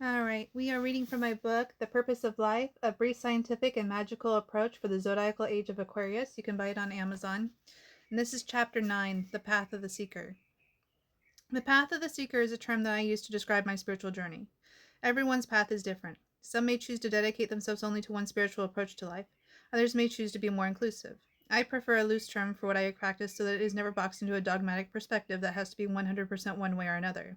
All right, we are reading from my book, The Purpose of Life, A Brief Scientific and Magical Approach for the Zodiacal Age of Aquarius. You can buy it on Amazon. And this is Chapter 9, The Path of the Seeker. The path of the seeker is a term that I use to describe my spiritual journey. Everyone's path is different. Some may choose to dedicate themselves only to one spiritual approach to life. Others may choose to be more inclusive. I prefer a loose term for what I practice so that it is never boxed into a dogmatic perspective that has to be 100% one way or another.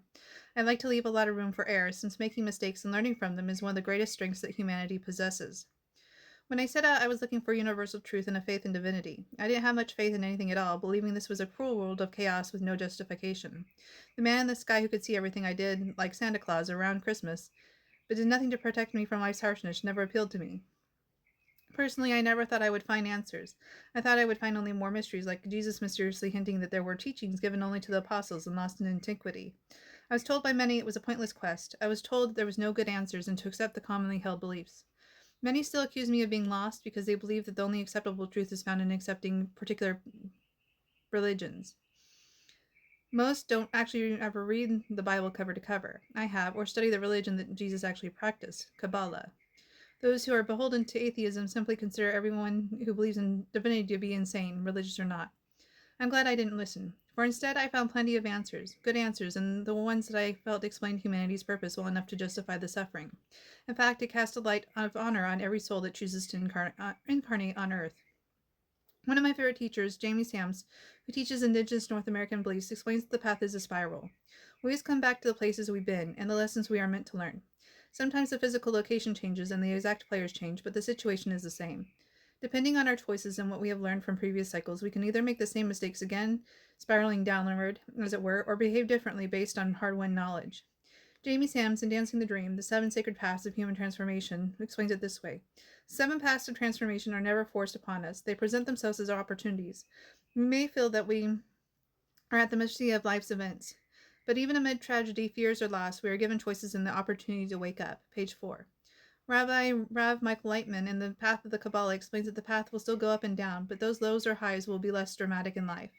I like to leave a lot of room for error, since making mistakes and learning from them is one of the greatest strengths that humanity possesses. When I set out, I was looking for universal truth and a faith in divinity. I didn't have much faith in anything at all, believing this was a cruel world of chaos with no justification. The man in the sky who could see everything I did, like Santa Claus around Christmas, but did nothing to protect me from life's harshness, never appealed to me. Personally, I never thought I would find answers. I thought I would find only more mysteries, like Jesus mysteriously hinting that there were teachings given only to the apostles and lost in antiquity. I was told by many it was a pointless quest. I was told there was no good answers and to accept the commonly held beliefs. Many still accuse me of being lost because they believe that the only acceptable truth is found in accepting particular religions. Most don't actually ever read the Bible cover to cover. I have, or study the religion that Jesus actually practiced, Kabbalah. Those who are beholden to atheism simply consider everyone who believes in divinity to be insane, religious or not. I'm glad I didn't listen, for instead I found plenty of answers, good answers, and the ones that I felt explained humanity's purpose well enough to justify the suffering. In fact, it cast a light of honor on every soul that chooses to incarnate on Earth. One of my favorite teachers, Jamie Sams, who teaches Indigenous North American beliefs, explains that the path is a spiral. We always come back to the places we've been and the lessons we are meant to learn. Sometimes the physical location changes and the exact players change, but the situation is the same. Depending on our choices and what we have learned from previous cycles, we can either make the same mistakes again, spiraling downward, as it were, or behave differently based on hard-won knowledge. Jamie Sams in Dancing the Dream, The Seven Sacred Paths of Human Transformation, explains it this way. 7 paths of transformation are never forced upon us. They present themselves as opportunities. We may feel that we are at the mercy of life's events. But even amid tragedy, fears, or loss, we are given choices and the opportunity to wake up. Page 4. Rabbi Rav Michael Lightman in The Path of the Kabbalah explains that the path will still go up and down, but those lows or highs will be less dramatic in life.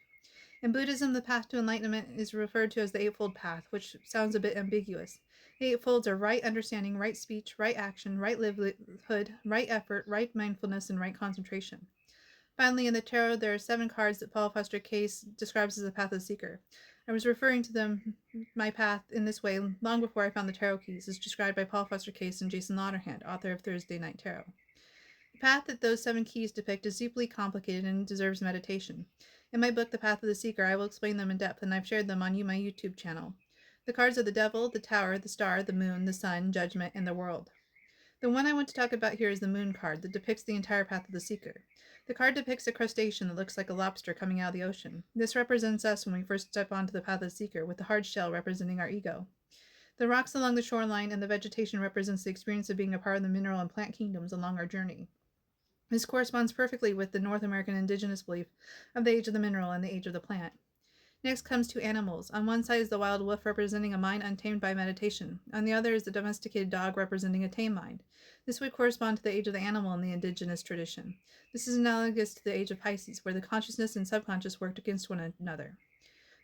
In Buddhism, the path to enlightenment is referred to as the Eightfold Path, which sounds a bit ambiguous. The Eightfolds are right understanding, right speech, right action, right livelihood, right effort, right mindfulness, and right concentration. Finally, in the tarot, there are 7 cards that Paul Foster Case describes as the path of the seeker. I was referring to my path in this way long before I found the tarot keys, as described by Paul Foster Case and Jason Lauderhand, author of Thursday Night Tarot. The path that those 7 keys depict is deeply complicated and deserves meditation. In my book, The Path of the Seeker, I will explain them in depth, and I've shared them on my YouTube channel. The cards are the Devil, the Tower, the Star, the Moon, the Sun, Judgment, and the World. The one I want to talk about here is the Moon card that depicts the entire path of the Seeker. The card depicts a crustacean that looks like a lobster coming out of the ocean. This represents us when we first step onto the path of the Seeker, with the hard shell representing our ego. The rocks along the shoreline and the vegetation represents the experience of being a part of the mineral and plant kingdoms along our journey. This corresponds perfectly with the North American indigenous belief of the age of the mineral and the age of the plant. Next comes 2 animals. On one side is the wild wolf representing a mind untamed by meditation. On the other is the domesticated dog representing a tame mind. This would correspond to the age of the animal in the indigenous tradition. This is analogous to the age of Pisces, where the consciousness and subconscious worked against one another.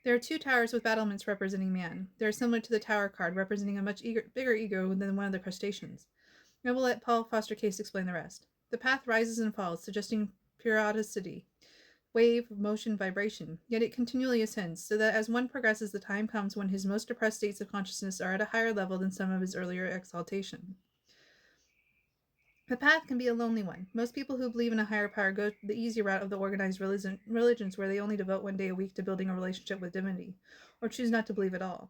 There are 2 towers with battlements representing man. They are similar to the tower card, representing a much bigger ego than one of the crustaceans. I will let Paul Foster Case explain the rest. The path rises and falls, suggesting periodicity, wave, motion, vibration, yet it continually ascends, so that as one progresses, the time comes when his most depressed states of consciousness are at a higher level than some of his earlier exaltation. The path can be a lonely one. Most people who believe in a higher power go the easy route of the organized religions where they only devote one day a week to building a relationship with divinity, or choose not to believe at all.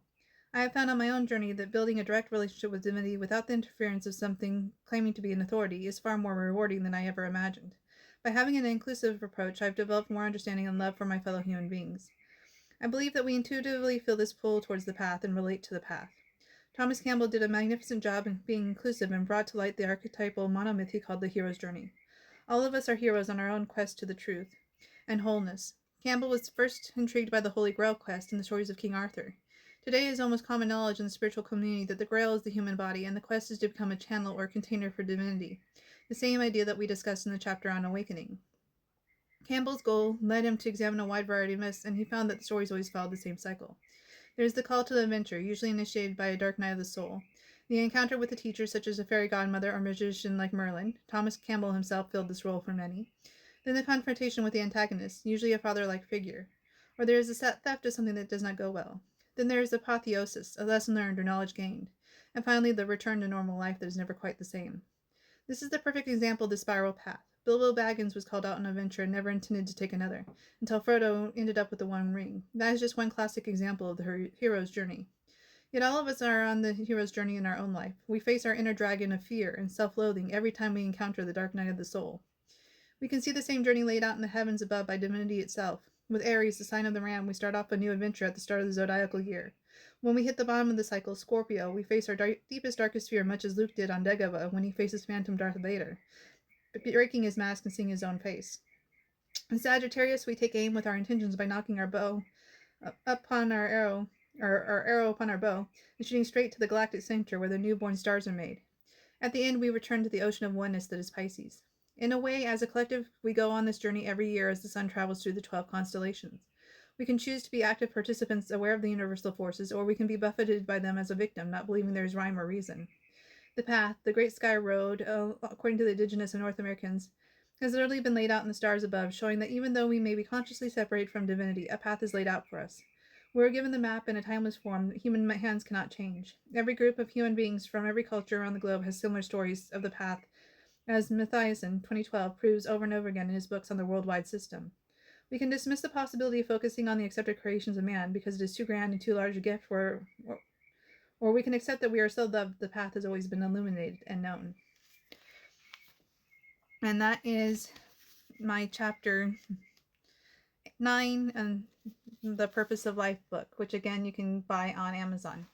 I have found on my own journey that building a direct relationship with divinity without the interference of something claiming to be an authority is far more rewarding than I ever imagined. By having an inclusive approach, I've developed more understanding and love for my fellow human beings. I believe that we intuitively feel this pull towards the path and relate to the path. Thomas Campbell did a magnificent job in being inclusive and brought to light the archetypal monomyth he called the hero's journey. All of us are heroes on our own quest to the truth and wholeness. Campbell was first intrigued by the Holy Grail quest in the stories of King Arthur. Today it is almost common knowledge in the spiritual community that the Grail is the human body, and the quest is to become a channel or container for divinity, the same idea that we discussed in the chapter on awakening. Campbell's goal led him to examine a wide variety of myths, and he found that the stories always followed the same cycle. There is the call to the adventure, usually initiated by a dark night of the soul. The encounter with a teacher such as a fairy godmother or magician like Merlin, Thomas Campbell himself filled this role for many. Then the confrontation with the antagonist, usually a father-like figure. Or there is a theft of something that does not go well. Then there is apotheosis, a lesson learned or knowledge gained. And finally, the return to normal life that is never quite the same. This is the perfect example of the spiral path. Bilbo Baggins was called out on an adventure and never intended to take another, until Frodo ended up with the One Ring. That is just one classic example of the hero's journey. Yet all of us are on the hero's journey in our own life. We face our inner dragon of fear and self-loathing every time we encounter the dark night of the soul. We can see the same journey laid out in the heavens above by divinity itself. With Aries, the sign of the ram, we start off a new adventure at the start of the zodiacal year. When we hit the bottom of the cycle, Scorpio, we face our deepest, darkest fear, much as Luke did on Dagobah when he faces Phantom Darth Vader, breaking his mask and seeing his own face. In Sagittarius, we take aim with our intentions by knocking our bow upon our arrow, or our arrow upon our bow, and shooting straight to the galactic center where the newborn stars are made. At the end, we return to the ocean of oneness that is Pisces. In a way, as a collective, we go on this journey every year as the sun travels through the 12 constellations. We can choose to be active participants aware of the universal forces, or we can be buffeted by them as a victim, not believing there is rhyme or reason. The path, the Great Sky Road, according to the indigenous and North Americans, has literally been laid out in the stars above, showing that even though we may be consciously separated from divinity, a path is laid out for us. We are given the map in a timeless form that human hands cannot change. Every group of human beings from every culture around the globe has similar stories of the path, as Mathiasen, 2012, proves over and over again in his books on the worldwide system. We can dismiss the possibility of focusing on the accepted creations of man because it is too grand and too large a gift, or we can accept that we are so loved the path has always been illuminated and known. And that is my chapter 9 and the Purpose of Life book, which again you can buy on Amazon.